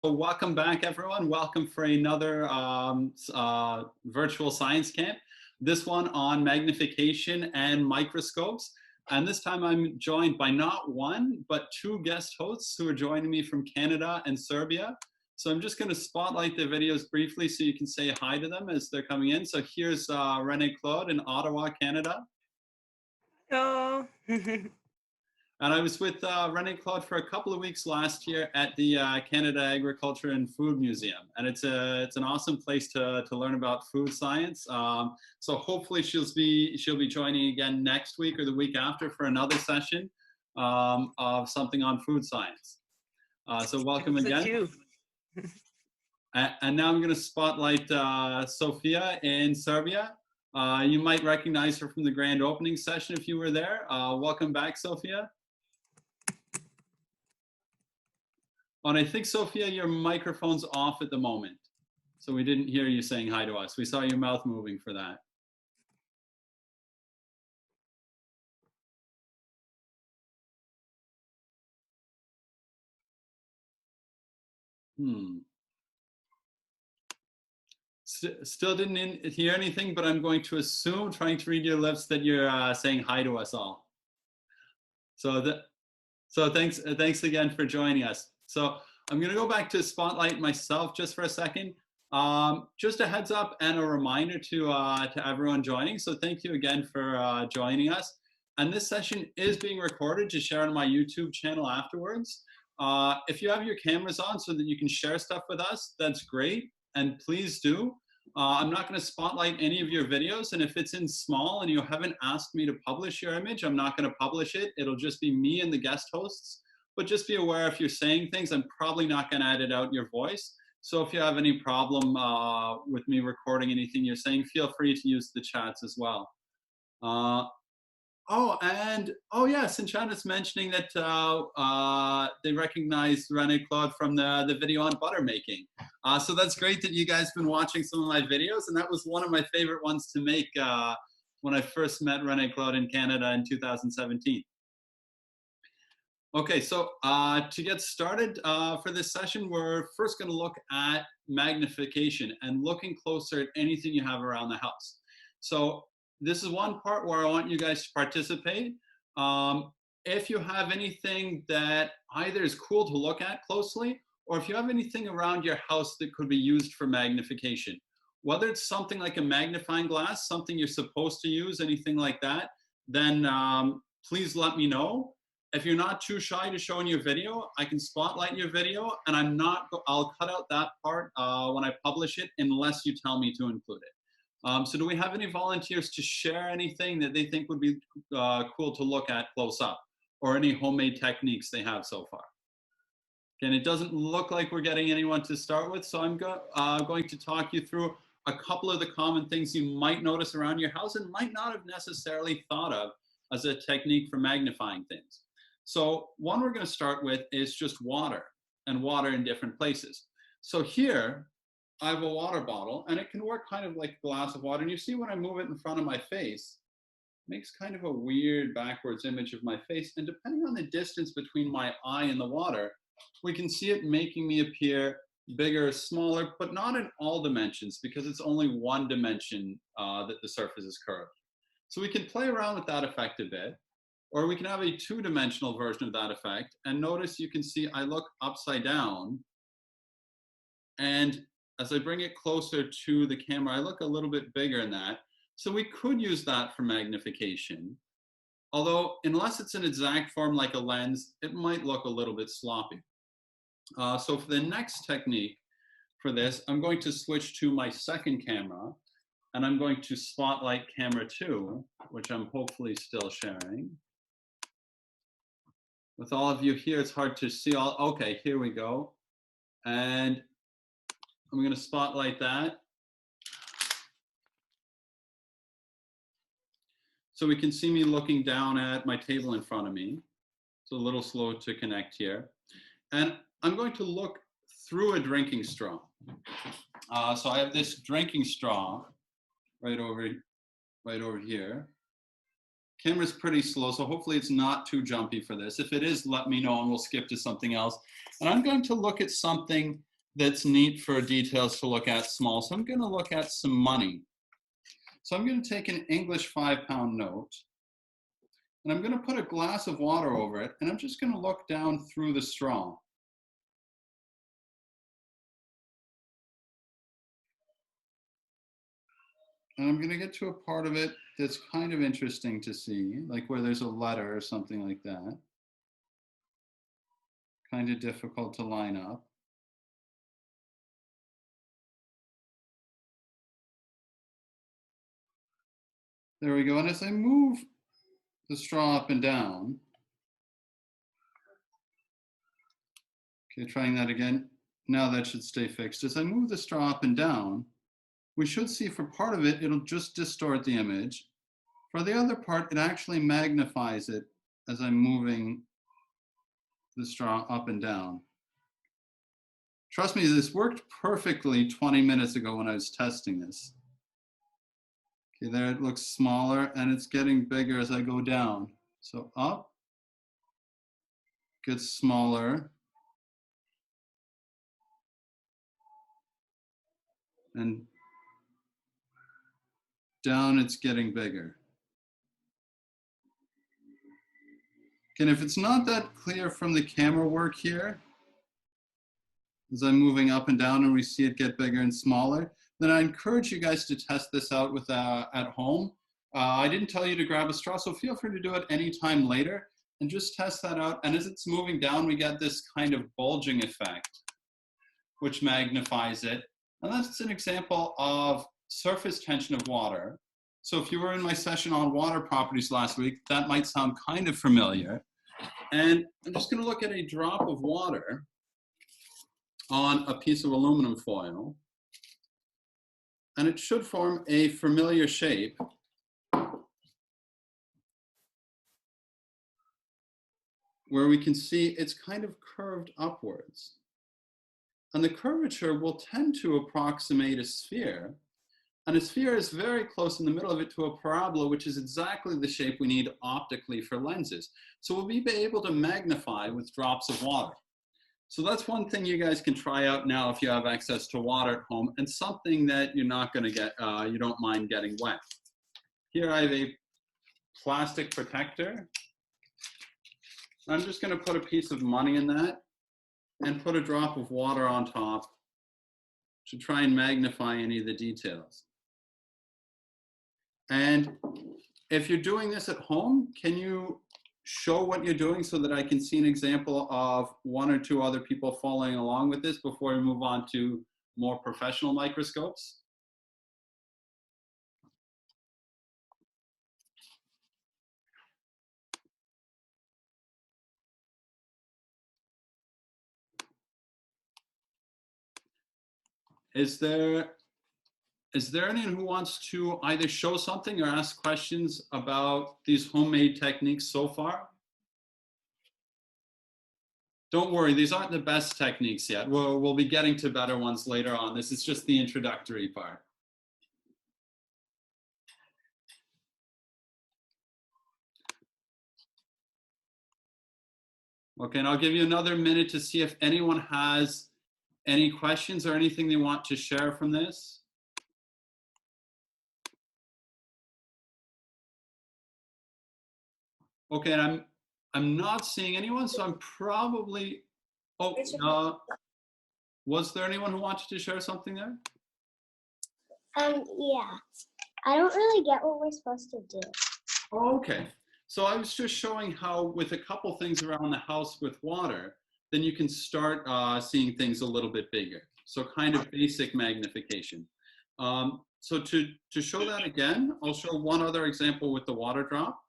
Welcome back, everyone. Welcome for another virtual science camp. This one on magnification and microscopes. And this time I'm joined by not one, but two guest hosts who are joining me from Canada and Serbia. So I'm just going to spotlight their videos briefly so you can say hi to them as they're coming in. So here's Renée-Claude in Ottawa, Canada. Hello. And I was with Renée-Claude for a couple of weeks last year at the Canada Agriculture and Food Museum, and it's an awesome place to learn about food science. So hopefully she'll be joining again next week or the week after for another session of something on food science. So welcome again. And now I'm going to spotlight Sofija in Serbia. You might recognize her from the grand opening session if you were there. Welcome back, Sofija. And I think, Sofija, your microphone's off at the moment. So we didn't hear you saying hi to us. We saw your mouth moving for that. Still didn't hear anything, but I'm going to assume, trying to read your lips, that you're saying hi to us all. So thanks again for joining us. So I'm going to go back to spotlight myself just for a second. Just a heads up and a reminder to everyone joining. So thank you again for joining us. And this session is being recorded to share on my YouTube channel afterwards. If you have your cameras on so that you can share stuff with us, that's great. And please do. I'm not going to spotlight any of your videos, and if it's in small and you haven't asked me to publish your image, I'm not going to publish it. It'll just be me and the guest hosts. But just be aware, if you're saying things, I'm probably not going to edit out your voice. So if you have any problem with me recording anything you're saying, feel free to use the chats as well. Yes, and Shana's mentioning that they recognized Renée-Claude from the video on butter making. So that's great that you guys have been watching some of my videos, and that was one of my favorite ones to make when I first met Renée-Claude in Canada in 2017. Okay, so to get started for this session, we're first going to look at magnification and looking closer at anything you have around the house. So this is one part where I want you guys to participate. If you have anything that either is cool to look at closely, or if you have anything around your house that could be used for magnification, whether it's something like a magnifying glass, something you're supposed to use, anything like that, then please let me know. If you're not too shy to show in your video, I can spotlight your video, and I'll cut out that part when I publish it unless you tell me to include it. So do we have any volunteers to share anything that they think would be cool to look at close up, or any homemade techniques they have so far? Again, it doesn't look like we're getting anyone to start with, so I'm going to talk you through a couple of the common things you might notice around your house and might not have necessarily thought of as a technique for magnifying things. So one we're going to start with is just water, and water in different places. So here, I have a water bottle, and it can work kind of like a glass of water. And you see when I move it in front of my face, it makes kind of a weird backwards image of my face. And depending on the distance between my eye and the water, we can see it making me appear bigger or smaller, but not in all dimensions, because it's only one dimension that the surface is curved. So we can play around with that effect a bit, or we can have a two-dimensional version of that effect. And notice you can see I look upside down, and as I bring it closer to the camera, I look a little bit bigger in that. So we could use that for magnification. Although, unless it's an exact form like a lens, it might look a little bit sloppy. So for the next technique for this, I'm going to switch to my second camera, and I'm going to spotlight camera 2, which I'm hopefully still sharing. With all of you here, it's hard to see all. Okay, here we go. And I'm going to spotlight that. So we can see me looking down at my table in front of me. It's a little slow to connect here. And I'm going to look through a drinking straw. So I have this drinking straw right over here. Camera's pretty slow, so hopefully it's not too jumpy for this. If it is, let me know and we'll skip to something else. And I'm going to look at something that's neat for details to look at small. So I'm going to look at some money. So I'm going to take an English 5-pound note, and I'm going to put a glass of water over it, and I'm just going to look down through the straw. And I'm going to get to a part of it that's kind of interesting to see, like where there's a letter or something like that. Kind of difficult to line up. There we go. And as I move the straw up and down, okay, trying that again. Now that should stay fixed. As I move the straw up and down, we should see for part of it, it'll just distort the image. For the other part, it actually magnifies it as I'm moving the straw up and down. Trust me, this worked perfectly 20 minutes ago when I was testing this. Okay, there it looks smaller and it's getting bigger as I go down. So up, gets smaller. And down it's getting bigger. And if it's not that clear from the camera work here, as I'm moving up and down and we see it get bigger and smaller, then I encourage you guys to test this out with at home. I didn't tell you to grab a straw, so feel free to do it anytime later and just test that out. And as it's moving down, we get this kind of bulging effect, which magnifies it. And that's an example of surface tension of water. So if you were in my session on water properties last week, that might sound kind of familiar. And I'm just going to look at a drop of water on a piece of aluminum foil. And it should form a familiar shape. Where we can see it's kind of curved upwards. And the curvature will tend to approximate a sphere. And a sphere is very close in the middle of it to a parabola, which is exactly the shape we need optically for lenses. So we'll be able to magnify with drops of water. So that's one thing you guys can try out now if you have access to water at home, and something that you're not going to get, you don't mind getting wet. Here I have a plastic protector. I'm just going to put a piece of money in that and put a drop of water on top to try and magnify any of the details. And if you're doing this at home, can you show what you're doing so that I can see an example of one or two other people following along with this before we move on to more professional microscopes? Is there anyone who wants to either show something or ask questions about these homemade techniques so far? Don't worry, these aren't the best techniques yet. We'll be getting to better ones later on. This is just the introductory part. Okay, and I'll give you another minute to see if anyone has any questions or anything they want to share from this. Okay, and I'm not seeing anyone, so I'm probably, was there anyone who wanted to share something there? Yeah. I don't really get what we're supposed to do. Oh, okay. So I was just showing how with a couple things around the house with water, then you can start seeing things a little bit bigger. So kind of basic magnification. So to show that again, I'll show one other example with the water drop.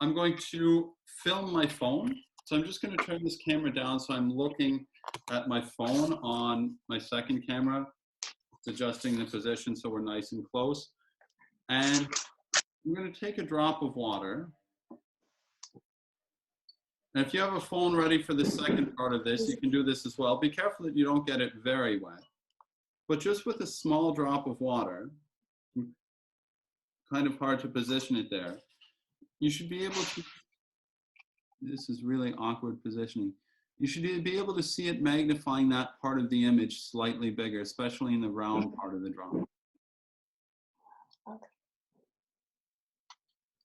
I'm going to film my phone. So I'm just going to turn this camera down so I'm looking at my phone on my second camera. It's adjusting the position so we're nice and close. And I'm going to take a drop of water. And if you have a phone ready for the second part of this, you can do this as well. Be careful that you don't get it very wet. But just with a small drop of water, kind of hard to position it there, you should be able to, this is really awkward positioning. You should be able to see it magnifying that part of the image slightly bigger, especially in the round part of the drawing.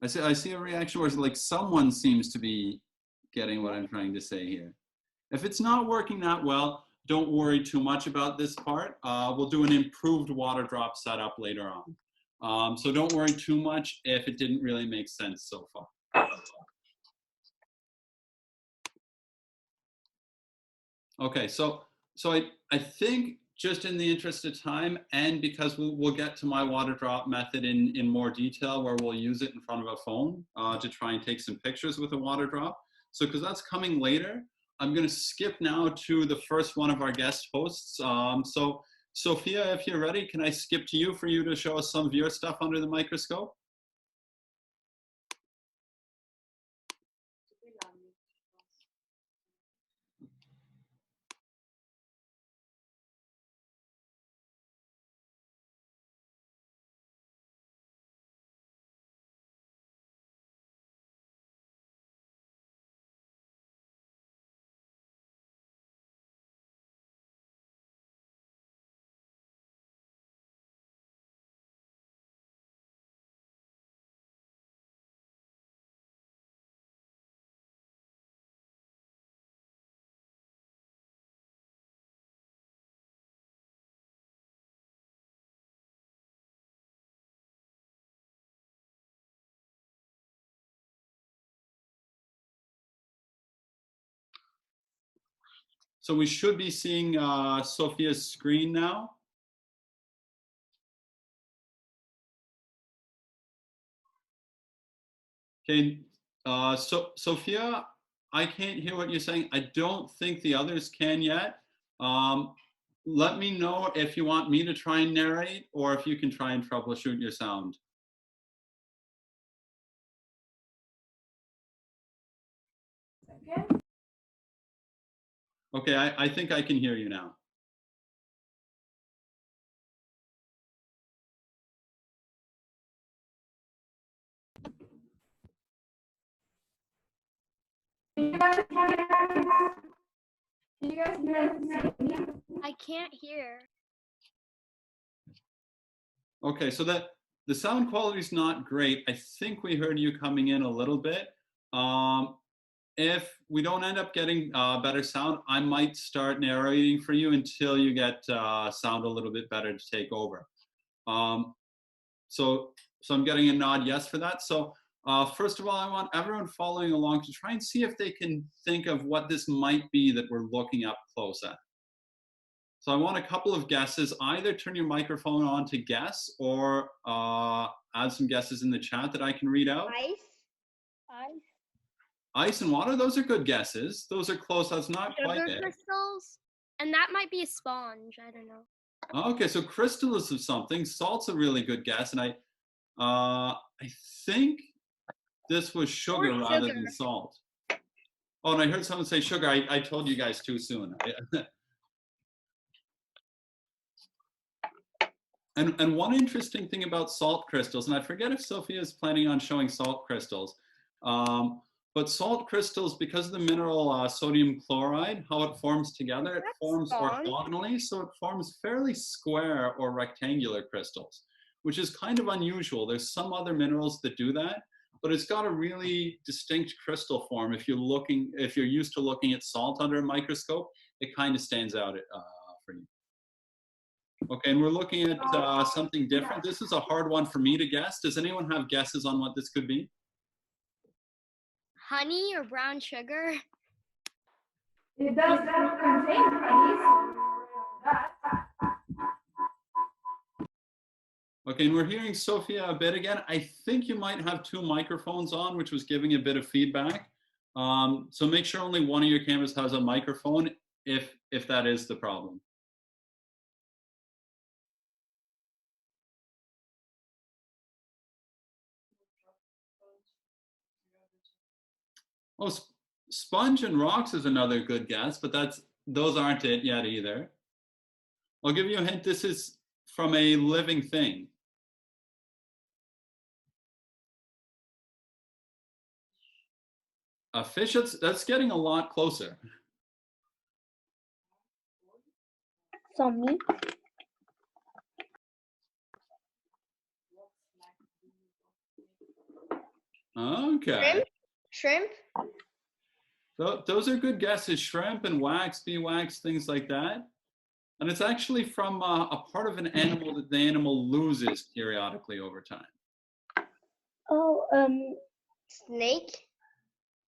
I see a reaction where it's like someone seems to be getting what I'm trying to say here. If it's not working that well, don't worry too much about this part. We'll do an improved water drop setup later on. So don't worry too much if it didn't really make sense so far. Okay, so I think just in the interest of time, and because we'll get to my water drop method in more detail, where we'll use it in front of a phone to try and take some pictures with a water drop. So because that's coming later, I'm going to skip now to the first one of our guest hosts. So Sophia, if you're ready, can I skip to you for you to show us some of your stuff under the microscope? So we should be seeing Sophia's screen now. Okay, so Sophia, I can't hear what you're saying. I don't think the others can yet. Let me know if you want me to try and narrate or if you can try and troubleshoot your sound. Okay, I think I can hear you now. I can't hear. Okay, so the sound quality is not great. I think we heard you coming in a little bit. If we don't end up getting better sound, I might start narrating for you until you get sound a little bit better to take over. So I'm getting a nod yes for that. So first of all, I want everyone following along to try and see if they can think of what this might be that we're looking up close at. So I want a couple of guesses. Either turn your microphone on to guess or add some guesses in the chat that I can read out. Ice. Ice and water, those are good guesses. Those are close. That's not quite Sugar it. crystals. And that might be a sponge. I don't know. Okay, so crystals of something. Salt's a really good guess, and I think this was sugar rather than salt. Oh, and I heard someone say sugar. I told you guys too soon. And one interesting thing about salt crystals, and I forget if Sophia is planning on showing salt crystals, but salt crystals, because of the mineral sodium chloride, how it forms together, it forms orthogonally, so it forms fairly square or rectangular crystals, which is kind of unusual. There's some other minerals that do that, but it's got a really distinct crystal form. If you're used to looking at salt under a microscope, it kind of stands out for you. Okay, and we're looking at something different. This is a hard one for me to guess. Does anyone have guesses on what this could be? Honey or brown sugar? It does contain honey. Okay, and we're hearing Sophia a bit again. I think you might have two microphones on, which was giving a bit of feedback. So make sure only one of your cameras has a microphone if that is the problem. Oh, sponge and rocks is another good guess, but those aren't it yet either. I'll give you a hint. This is from a living thing. A fish, that's getting a lot closer. 100 000. Okay. Shrimp? Those are good guesses. Shrimp and wax, beeswax, things like that. And it's actually from a part of an animal that the animal loses periodically over time. Oh, Snake?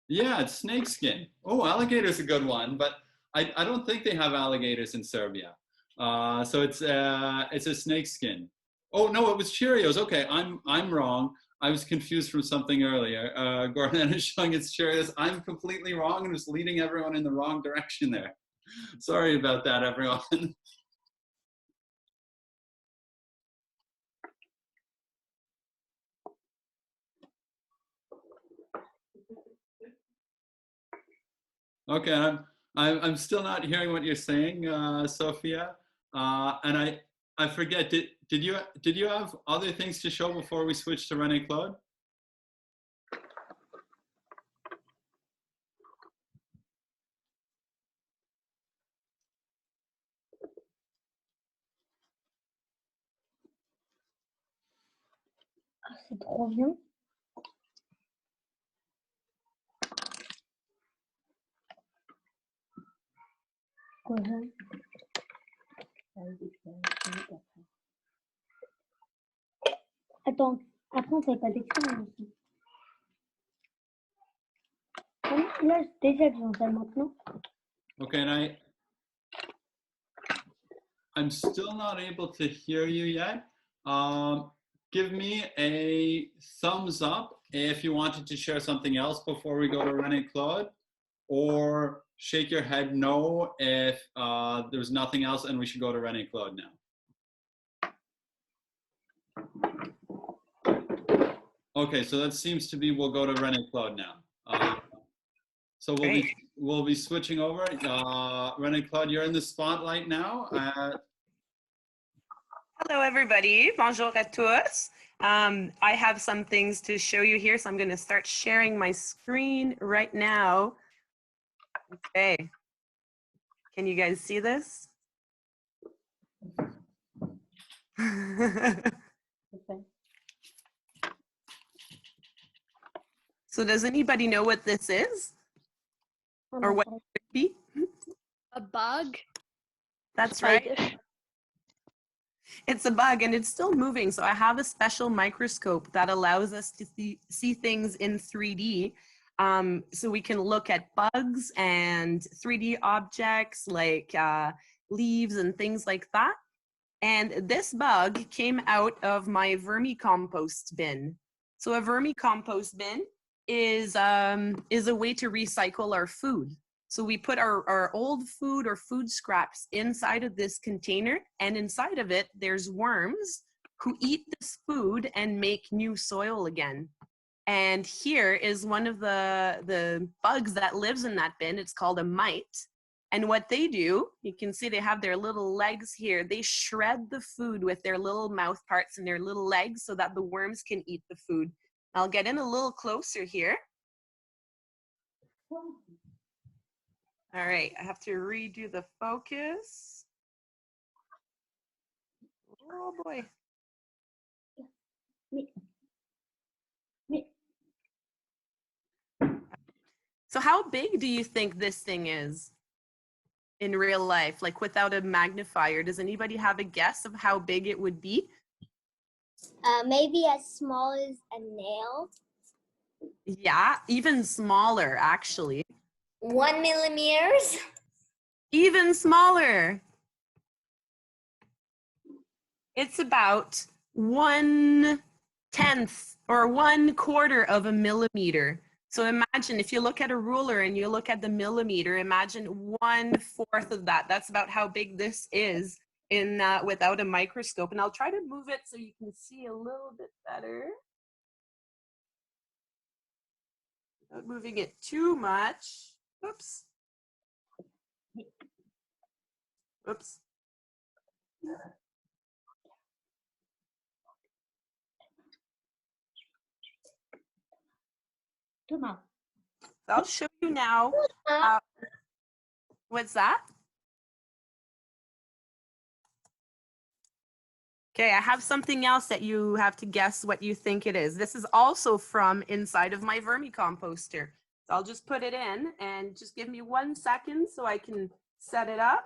Yeah, it's snake skin. Oh, alligator's a good one, but I don't think they have alligators in Serbia. So it's a snake skin. Oh no, it was Cheerios. Okay, I'm wrong. I was confused from something earlier. Gordon is showing it's Cheerios. I'm completely wrong and was leading everyone in the wrong direction there. Sorry about that, everyone. Okay, I'm still not hearing what you're saying, Sophia. And I forget. Did you have other things to show before we switch to Renée-Claude? ah, c'est trop bien. Quoi ça? Attends, après on fait pas d'expérience. Là, déjà que j'en fais maintenant. Okay, and I'm still not able to hear you yet. Give me a thumbs up if you wanted to share something else before we go to Renée-Claude, or shake your head no if there's nothing else and we should go to Renée-Claude now. Okay, so that seems to be we'll go to Renée-Claude now. So we'll be switching over. Renée-Claude, you're in the spotlight now. Hello, everybody. Bonjour à tous. I have some things to show you here, so I'm going to start sharing my screen right now. Okay. Can you guys see this? So does anybody know what this is? Or what it could be? A bug? That's right. It's a bug and it's still moving. So I have a special microscope that allows us to see things in 3D. So we can look at bugs and 3D objects like leaves and things like that. And this bug came out of my vermicompost bin. So a vermicompost bin is a way to recycle our food. So we put our old food or food scraps inside of this container, and inside of it, there's worms who eat this food and make new soil again. And here is one of the bugs that lives in that bin. It's called a mite. And what they do, you can see they have their little legs here. They shred the food with their little mouth parts and their little legs so that the worms can eat the food. I'll get in a little closer here. All right, I have to redo the focus. Oh boy. So how big do you think this thing is in real life, like without a magnifier? Does anybody have a guess of how big it would be? Maybe as small as a nail. Yeah, even smaller, actually. 1 millimeters. Even smaller. It's about 1/10 or 1/4 of a millimeter. So imagine if you look at a ruler and you look at the millimeter, imagine 1/4 of that. That's about how big this is in without a microscope. And I'll try to move it so you can see a little bit better. Without moving it too much. Oops. Oops. Thomas. I'll show you now. What's that? Okay, I have something else that you have to guess what you think it is. This is also from inside of my vermicomposter. So I'll just put it in and just give me 1 second so I can set it up.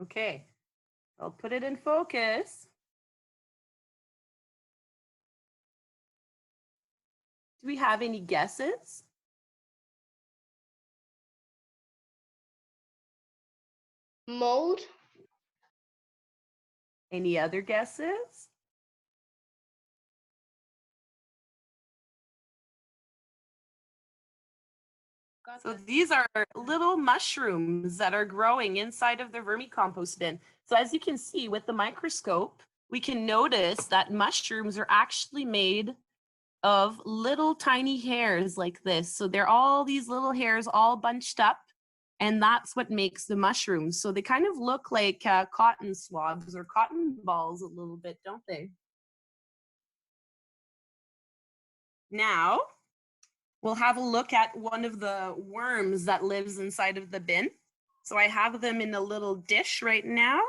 Okay, I'll put it in focus. Do we have any guesses? Mold. Any other guesses? So these are little mushrooms that are growing inside of the vermicompost bin. So as you can see with the microscope, we can notice that mushrooms are actually made of little tiny hairs like this. So they're all these little hairs all bunched up, and that's what makes the mushrooms. So they kind of look like cotton swabs or cotton balls a little bit, don't they? Now, we'll have a look at one of the worms that lives inside of the bin. So I have them in a little dish right now,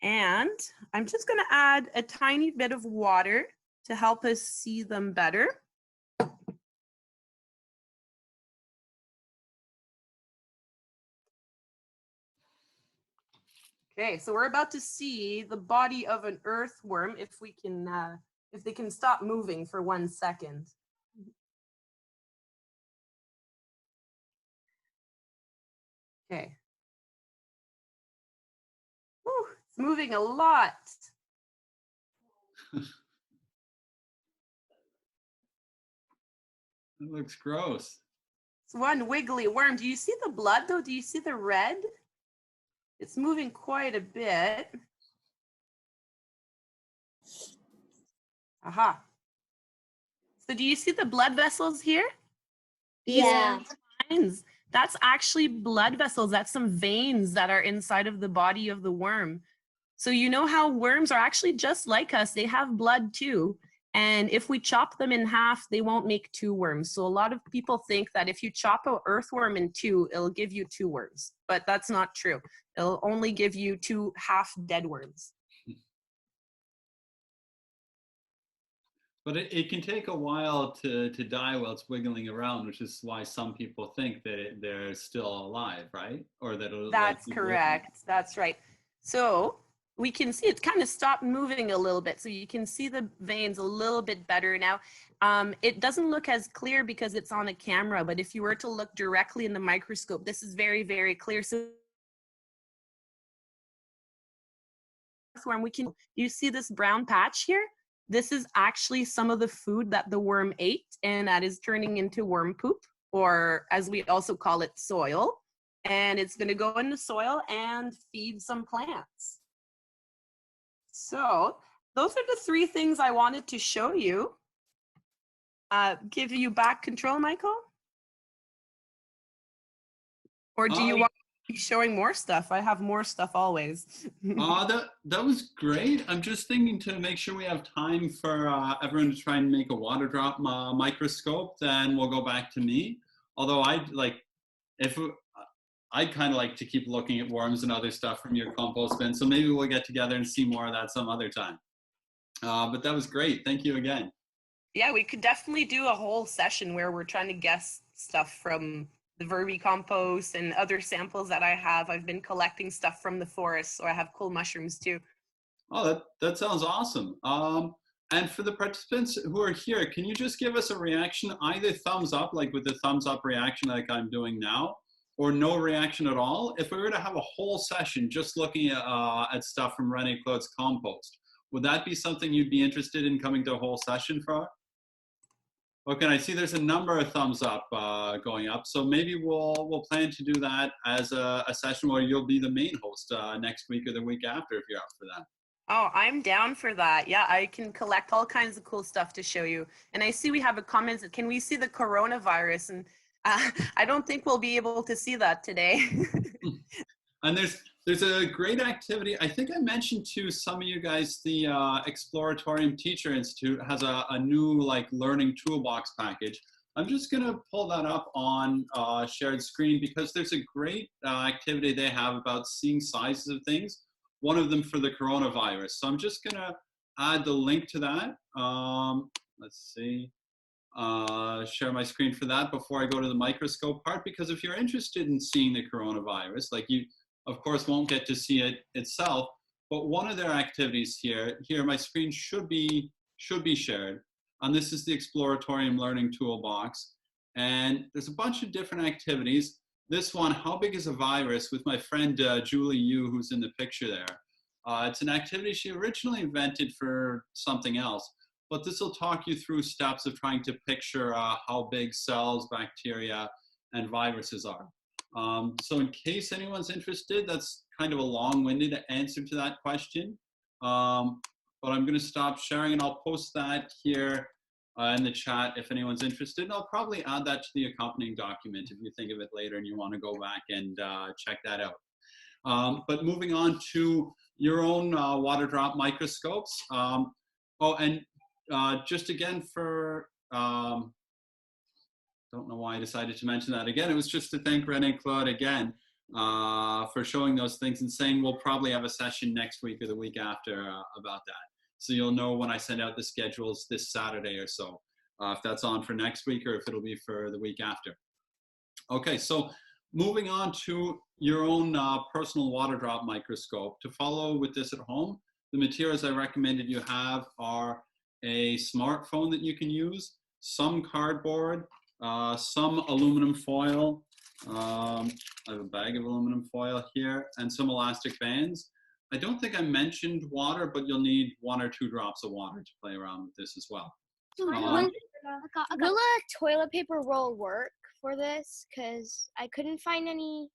and I'm just going to add a tiny bit of water to help us see them better. Okay, so we're about to see the body of an earthworm if they can stop moving for 1 second. Okay. Whew, it's moving a lot. It looks gross. It's one wiggly worm. Do you see the blood though? Do you see the red? It's moving quite a bit. Aha. So do you see the blood vessels here? Yeah. Lines. That's actually blood vessels. That's some veins that are inside of the body of the worm. So you know how worms are actually just like us. They have blood too. And if we chop them in half, they won't make two worms. So a lot of people think that if you chop an earthworm in two, it'll give you two worms. But that's not true. It'll only give you two half dead worms. But it can take a while to die while it's wiggling around, which is why some people think that they're still alive, right? Or that it'll, That's like, correct. That's right. So we can see it's kind of stopped moving a little bit. So you can see the veins a little bit better now. It doesn't look as clear because it's on a camera, but if you were to look directly in the microscope, this is very, very clear. So we can, you see this brown patch here? This is actually some of the food that the worm ate, and that is turning into worm poop, or as we also call it, soil. And it's going to go in the soil and feed some plants. So those are the three things I wanted to show you. Give you back control, Michael? Or do you want to be showing more stuff? I have more stuff always. That was great. I'm just thinking to make sure we have time for everyone to try and make a water drop microscope, then we'll go back to me. Although I'd kind of like to keep looking at worms and other stuff from your compost bin. So maybe we'll get together and see more of that some other time. But that was great. Thank you again. Yeah, we could definitely do a whole session where we're trying to guess stuff from the vermicompost and other samples that I have. I've been collecting stuff from the forest, so I have cool mushrooms too. Oh, that sounds awesome. And for the participants who are here, can you just give us a reaction, either thumbs up, like with the thumbs up reaction like I'm doing now, or no reaction at all? If we were to have a whole session just looking at stuff from Renée-Claude's compost, would that be something you'd be interested in coming to a whole session for? Okay, I see there's a number of thumbs up going up, so maybe we'll plan to do that as a session where you'll be the main host next week or the week after if you're up for that. Oh, I'm down for that. Yeah, I can collect all kinds of cool stuff to show you. And I see we have a comment. Can we see the coronavirus? And I don't think we'll be able to see that today. And there's a great activity. I think I mentioned to some of you guys, the Exploratorium Teacher Institute has a new learning toolbox package. I'm just going to pull that up on shared screen because there's a great activity they have about seeing sizes of things, one of them for the coronavirus. So I'm just going to add the link to that. Let's see. Share my screen for that before I go to the microscope part, because if you're interested in seeing the coronavirus, like you, of course, won't get to see it itself, but one of their activities here, my screen should be shared. And this is the Exploratorium Learning Toolbox. And there's a bunch of different activities. This one, how big is a virus, with my friend Julie Yu, who's in the picture there. It's an activity she originally invented for something else, but this will talk you through steps of trying to picture how big cells, bacteria, and viruses are. So in case anyone's interested, that's kind of a long-winded answer to that question. But I'm going to stop sharing and I'll post that here in the chat if anyone's interested. And I'll probably add that to the accompanying document if you think of it later and you want to go back and check that out. But moving on to your own water drop microscopes. Just again for, don't know why I decided to mention that again. It was just to thank Renée-Claude again for showing those things and saying we'll probably have a session next week or the week after about that. So you'll know when I send out the schedules this Saturday or so, if that's on for next week or if it'll be for the week after. Okay, so moving on to your own personal water drop microscope. To follow with this at home, the materials I recommended you have are a smartphone that you can use, some cardboard, some aluminum foil. I have a bag of aluminum foil here and some elastic bands. I don't think I mentioned water, but you'll need 1 or 2 drops of water to play around with this as well. Will a toilet paper roll work for this? Because I couldn't find any.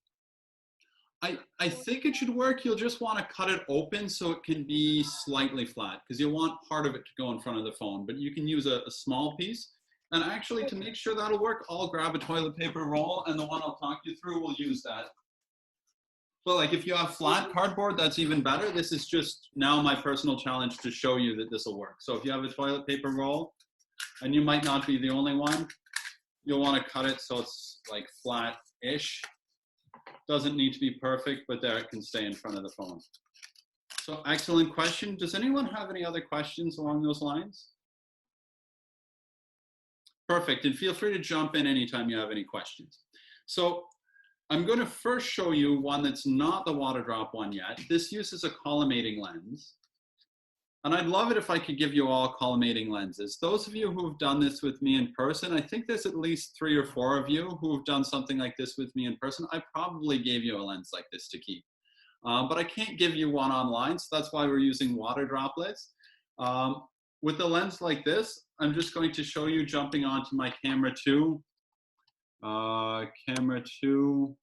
I think it should work. You'll just want to cut it open so it can be slightly flat, because you'll want part of it to go in front of the phone, but you can use a small piece. And actually, to make sure that'll work, I'll grab a toilet paper roll, and the one I'll talk you through will use that. But like if you have flat cardboard, that's even better. This is just now my personal challenge to show you that this will work. So if you have a toilet paper roll, and you might not be the only one, you'll want to cut it so it's like flat-ish. Doesn't need to be perfect, but there it can stay in front of the phone. So excellent question. Does anyone have any other questions along those lines? Perfect, and feel free to jump in anytime you have any questions. So I'm going to first show you one that's not the water drop one yet. This uses a collimating lens. And I'd love it if I could give you all collimating lenses. Those of you who have done this with me in person, I think there's at least 3 or 4 of you who have done something like this with me in person. I probably gave you a lens like this to keep. But I can't give you one online, so that's why we're using water droplets. With a lens like this, I'm just going to show you jumping onto my camera 2. Camera 2,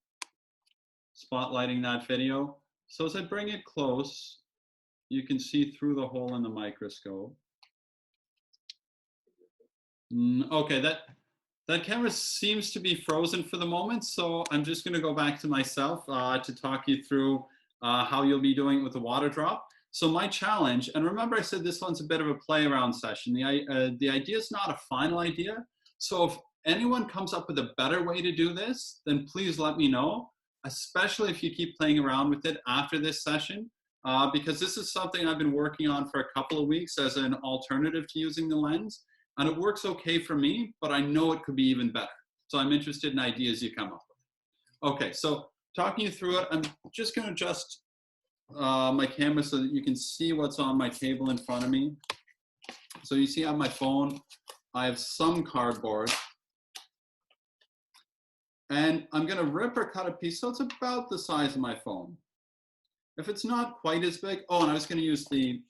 spotlighting that video. So as I bring it close, you can see through the hole in the microscope. Okay, that camera seems to be frozen for the moment, so I'm just going to go back to myself to talk you through how you'll be doing it with the water drop. So my challenge, and remember I said this one's a bit of a play around session. The idea is not a final idea. So if anyone comes up with a better way to do this, then please let me know, especially if you keep playing around with it after this session, because this is something I've been working on for a couple of weeks as an alternative to using the lens. And it works okay for me, but I know it could be even better. So I'm interested in ideas you come up with. Okay, so talking you through it, I'm just going to adjust my camera so that you can see what's on my table in front of me. So you see I have my phone, I have some cardboard, and I'm going to rip or cut a piece so it's about the size of my phone. If it's not quite as big, oh, and I was going to use the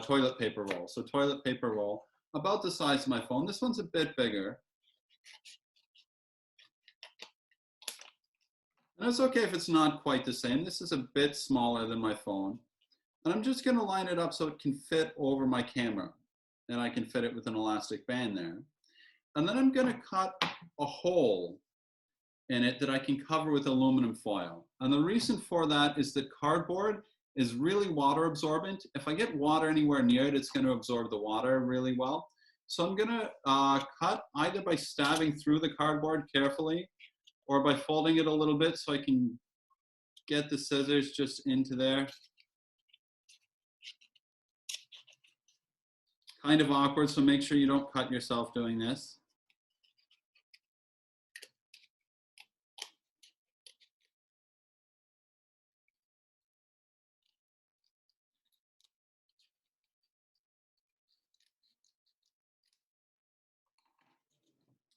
toilet paper roll. So toilet paper roll, about the size of my phone. This one's a bit bigger. And it's okay if it's not quite the same. This is a bit smaller than my phone. And I'm just going to line it up so it can fit over my camera. And I can fit it with an elastic band there. And then I'm going to cut a hole in it that I can cover with aluminum foil. And the reason for that is that cardboard is really water absorbent. If I get water anywhere near it, it's going to absorb the water really well. So I'm gonna cut either by stabbing through the cardboard carefully or by folding it a little bit so I can get the scissors just into there. Kind of awkward, so make sure you don't cut yourself doing this.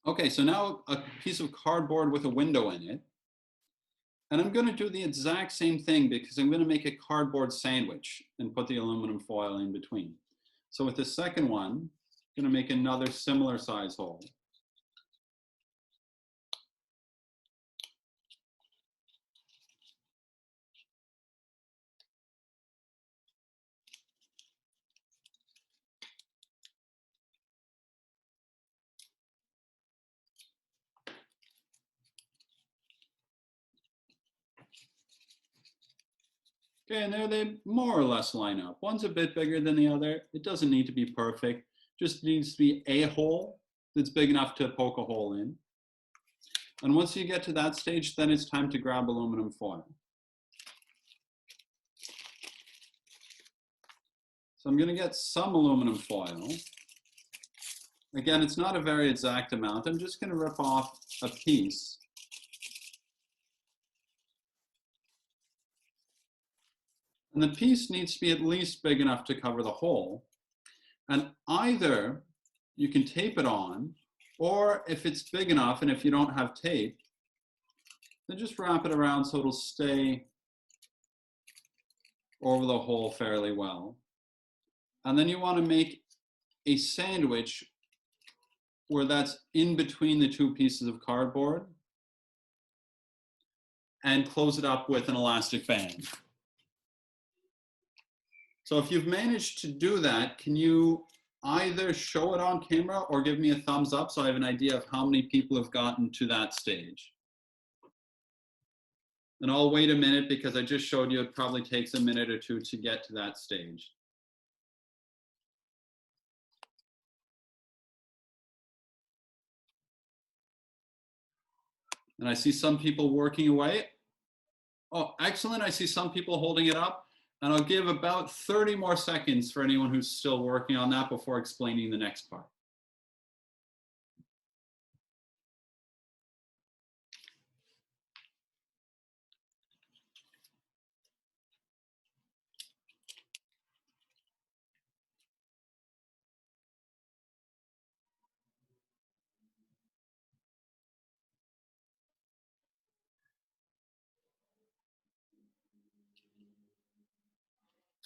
Okay, so now a piece of cardboard with a window in it. And I'm gonna do the exact same thing because I'm gonna make a cardboard sandwich and put the aluminum foil in between. So with the second one, I'm gonna make another similar size hole. Okay, and there they more or less line up. One's a bit bigger than the other. It doesn't need to be perfect. Just needs to be a hole that's big enough to poke a hole in. And once you get to that stage, then it's time to grab aluminum foil. So I'm gonna get some aluminum foil. Again, it's not a very exact amount. I'm just gonna rip off a piece. And the piece needs to be at least big enough to cover the hole. And either you can tape it on, or if it's big enough and if you don't have tape, then just wrap it around so it'll stay over the hole fairly well. And then you want to make a sandwich where that's in between the two pieces of cardboard and close it up with an elastic band. So if you've managed to do that, can you either show it on camera or give me a thumbs up so I have an idea of how many people have gotten to that stage? And I'll wait a minute because I just showed you it probably takes a minute or two to get to that stage. And I see some people working away. Oh, excellent. I see some people holding it up. And I'll give about 30 more seconds for anyone who's still working on that before explaining the next part.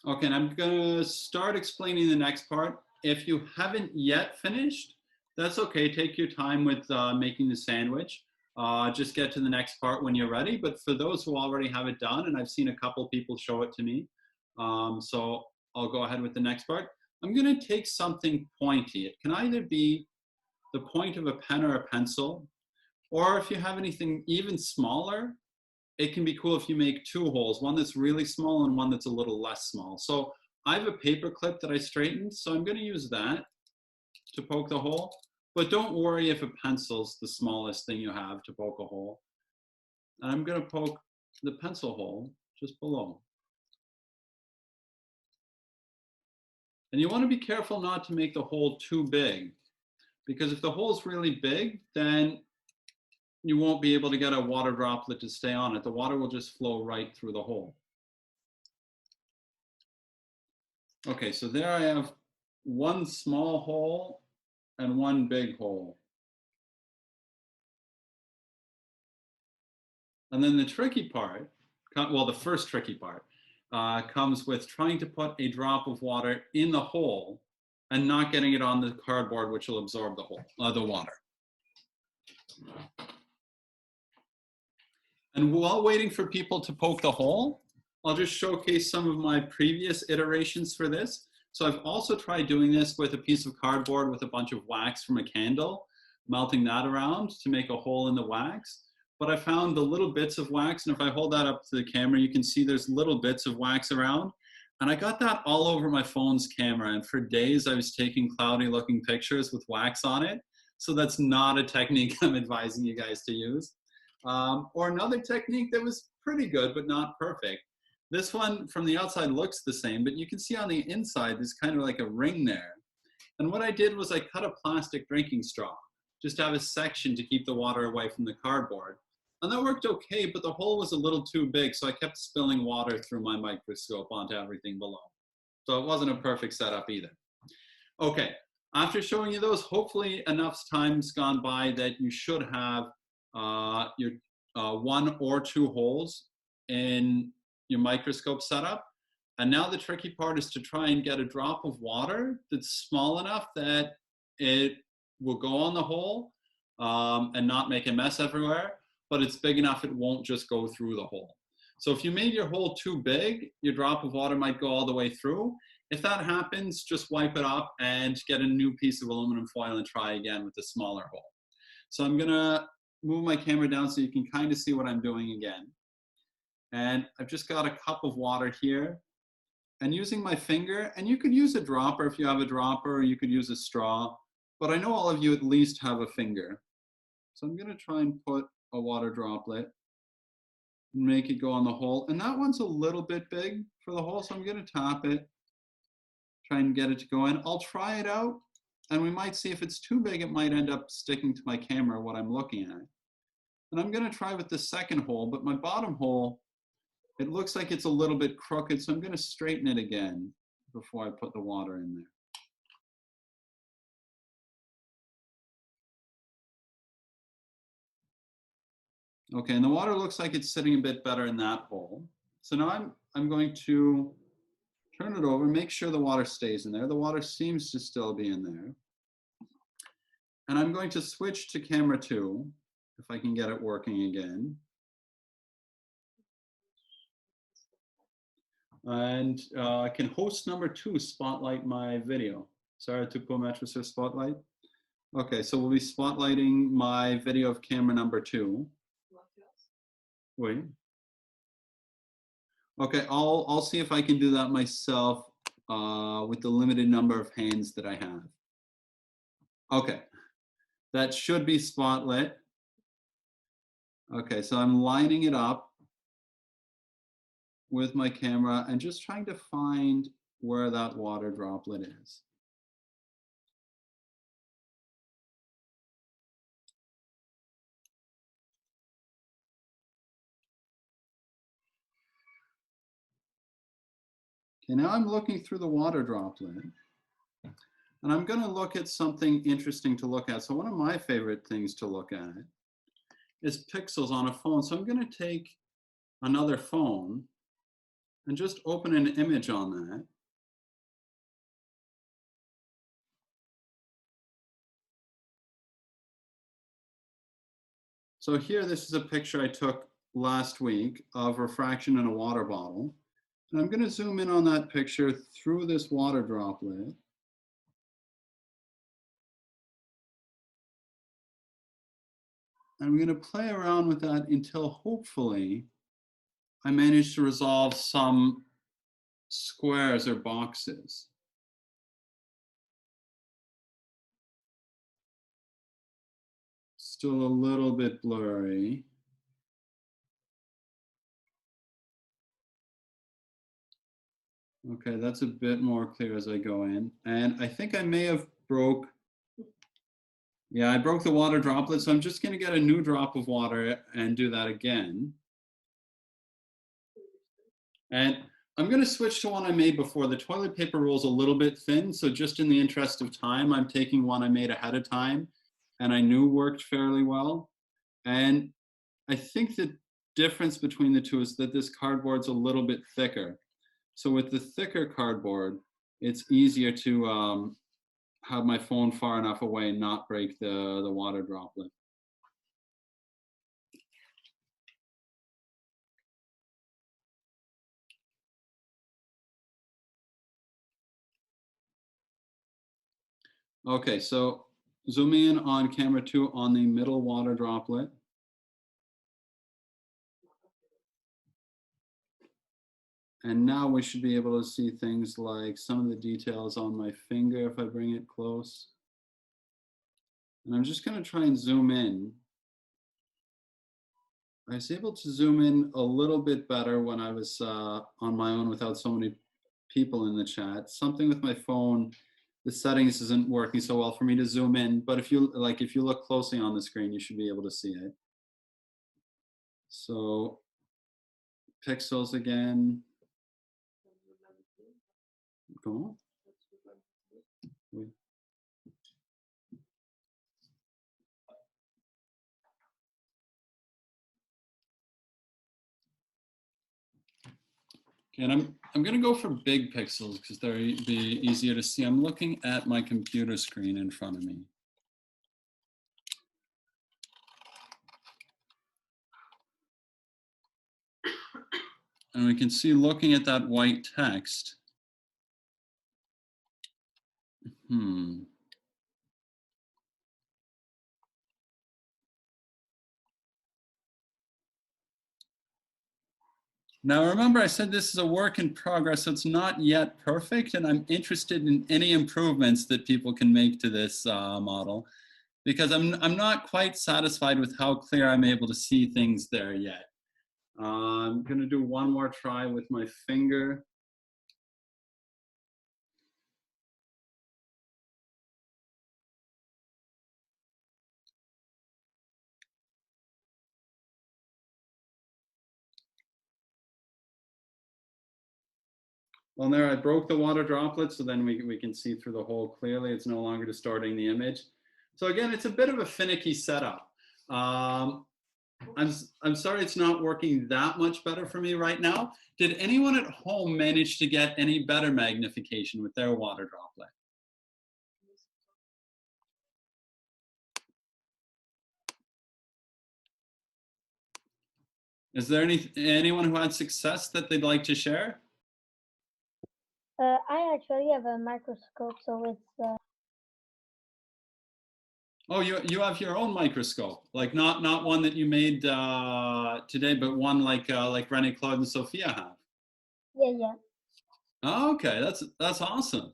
Okay, and I'm gonna start explaining the next part. If you haven't yet finished, that's okay. Take your time with making the sandwich. Just get to the next part when you're ready. But for those who already have it done, and I've seen a couple people show it to me, so I'll go ahead with the next part. I'm gonna take something pointy. It can either be the point of a pen or a pencil, or if you have anything even smaller, it can be cool if you make two holes, one that's really small and one that's a little less small. So I have a paper clip that I straightened, so I'm gonna use that to poke the hole. But don't worry if a pencil's the smallest thing you have to poke a hole. And I'm gonna poke the pencil hole just below. And you wanna be careful not to make the hole too big, because if the hole's really big, then you won't be able to get a water droplet to stay on it. The water will just flow right through the hole. Okay, so there I have one small hole and one big hole. And then the tricky part, well, the first tricky part comes with trying to put a drop of water in the hole and not getting it on the cardboard, which will absorb the water. And while waiting for people to poke the hole, I'll just showcase some of my previous iterations for this. So I've also tried doing this with a piece of cardboard with a bunch of wax from a candle, melting that around to make a hole in the wax. But I found the little bits of wax, and if I hold that up to the camera, you can see there's little bits of wax around. And I got that all over my phone's camera, and for days I was taking cloudy looking pictures with wax on it. So that's not a technique I'm advising you guys to use. Or another technique that was pretty good, but not perfect. This one from the outside looks the same, but you can see on the inside, there's kind of like a ring there. And what I did was I cut a plastic drinking straw, just to have a section to keep the water away from the cardboard. And that worked okay, but the hole was a little too big, so I kept spilling water through my microscope onto everything below. So it wasn't a perfect setup either. Okay, after showing you those, hopefully enough time's gone by that you should have your 1 or 2 holes in your microscope setup. And now the tricky part is to try and get a drop of water that's small enough that it will go on the hole and not make a mess everywhere, but it's big enough it won't just go through the hole. So if you made your hole too big, your drop of water might go all the way through. If that happens, just wipe it up and get a new piece of aluminum foil and try again with a smaller hole. So I'm gonna move my camera down so you can kind of see what I'm doing again. And I've just got a cup of water here. And using my finger, and you could use a dropper if you have a dropper, or you could use a straw, but I know all of you at least have a finger. So I'm gonna try and put a water droplet, make it go on the hole. And that one's a little bit big for the hole, so I'm gonna tap it, try and get it to go in. I'll try it out, and we might see if it's too big, it might end up sticking to my camera what I'm looking at. And I'm gonna try with the second hole, but my bottom hole, it looks like it's a little bit crooked, so I'm gonna straighten it again before I put the water in there. Okay, and the water looks like it's sitting a bit better in that hole. So now I'm going to turn it over, make sure the water stays in there. The water seems to still be in there. And I'm going to switch to camera 2, if I can get it working again. And can host number 2 spotlight my video? Sorry, to peux mettre sur spotlight. Okay, so we'll be spotlighting my video of camera number 2. Wait. Okay, I'll see if I can do that myself with the limited number of hands that I have. Okay, that should be spotlit. Okay, so I'm lining it up with my camera and just trying to find where that water droplet is. Okay, now I'm looking through the water droplet, and I'm gonna look at something interesting to look at. So one of my favorite things to look at is pixels on a phone. So I'm gonna take another phone and just open an image on that. So here, this is a picture I took last week of refraction in a water bottle. And I'm gonna zoom in on that picture through this water droplet. And I'm gonna play around with that until hopefully I manage to resolve some squares or boxes. Still a little bit blurry. Okay, that's a bit more clear as I go in. And I think I may have broke, yeah, I broke the water droplet, so I'm just gonna get a new drop of water and do that again. And I'm gonna switch to one I made before. The toilet paper roll is a little bit thin, so just in the interest of time, I'm taking one I made ahead of time and I knew worked fairly well. And I think the difference between the two is that this cardboard's a little bit thicker. So with the thicker cardboard, it's easier to have my phone far enough away and not break the water droplet. Okay, so zoom in on camera 2 on the middle water droplet. And now we should be able to see things like some of the details on my finger if I bring it close. And I'm just going to try and zoom in. I was able to zoom in a little bit better when I was on my own without so many people in the chat. Something with my phone, the settings isn't working so well for me to zoom in, but if you look closely on the screen, you should be able to see it. So pixels again. Go on. Oui. Okay, and I'm going to go for big pixels because they'll be easier to see. I'm looking at my computer screen in front of me. And we can see, looking at that white text. Now remember, I said this is a work in progress, so it's not yet perfect, and I'm interested in any improvements that people can make to this model, because I'm not quite satisfied with how clear I'm able to see things there yet. I'm going to do one more try with my finger. Well, there, I broke the water droplet, so then we can see through the hole clearly. It's no longer distorting the image. So again, it's a bit of a finicky setup. I'm sorry it's not working that much better for me right now. Did anyone at home manage to get any better magnification with their water droplet? Is there anyone who had success that they'd like to share? I actually have a microscope, so it's. Oh, you have your own microscope, like not one that you made today, but one like Renée-Claude and Sofija have. Yeah. Oh, okay, that's awesome.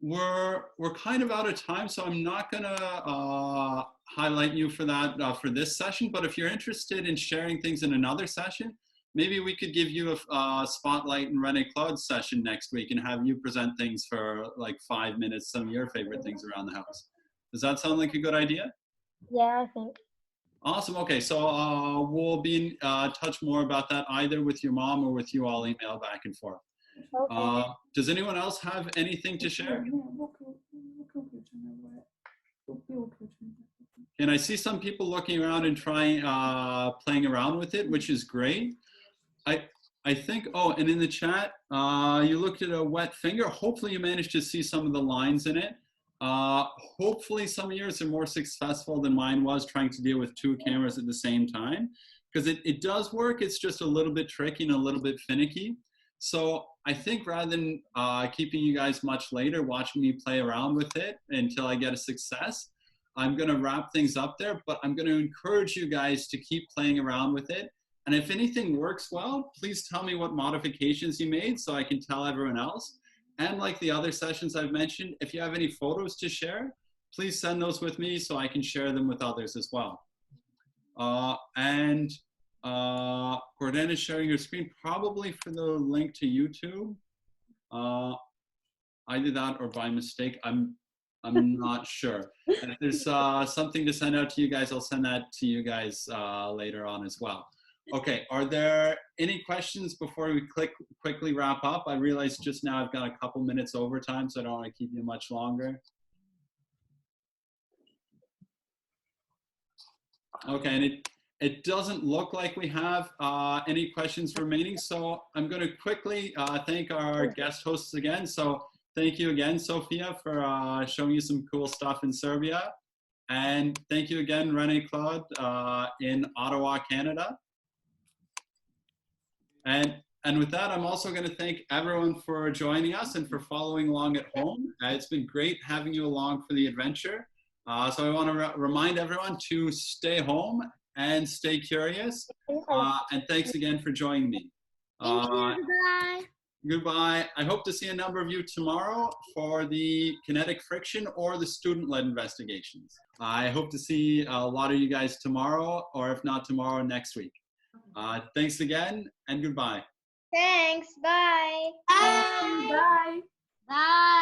We're kind of out of time, so I'm not gonna highlight you for that for this session. But if you're interested in sharing things in another session, maybe we could give you a spotlight in Renée-Claude's session next week and have you present things for like 5 minutes, some of your favorite things around the house. Does that sound like a good idea? Yeah, I think. Awesome. Okay, so we'll be in touch more about that either with your mom or with you. I'll email back and forth. Okay. Does anyone else have anything to share? And I see some people looking around and trying, playing around with it, which is great. I think, oh, and in the chat, you looked at a wet finger. Hopefully you managed to see some of the lines in it. Hopefully some of yours are more successful than mine was, trying to deal with two cameras at the same time, because it does work. It's just a little bit tricky and a little bit finicky. So I think rather than keeping you guys much later watching me play around with it until I get a success, I'm going to wrap things up there, but I'm going to encourage you guys to keep playing around with it. And if anything works well, please tell me what modifications you made so I can tell everyone else. And like the other sessions I've mentioned, if you have any photos to share, please send those with me so I can share them with others as well. Gordana is sharing her screen probably for the link to YouTube. Either that or by mistake, I'm not sure. And if there's something to send out to you guys, I'll send that to you guys later on as well. Okay, are there any questions before we quickly wrap up? I realize just now I've got a couple minutes overtime, so I don't want to keep you much longer. Okay, and it doesn't look like we have any questions remaining, so I'm going to quickly thank our guest hosts again. So thank you again, Sofija, for showing you some cool stuff in Serbia. And thank you again, Renée-Claude in Ottawa, Canada. And with that, I'm also going to thank everyone for joining us and for following along at home. It's been great having you along for the adventure. So I want to remind everyone to stay home and stay curious. And thanks again for joining me. Thank you. Goodbye. Goodbye. I hope to see a number of you tomorrow for the kinetic friction or the student-led investigations. I hope to see a lot of you guys tomorrow, or if not tomorrow, next week. Thanks again, and goodbye. Thanks. Bye. Bye. Bye.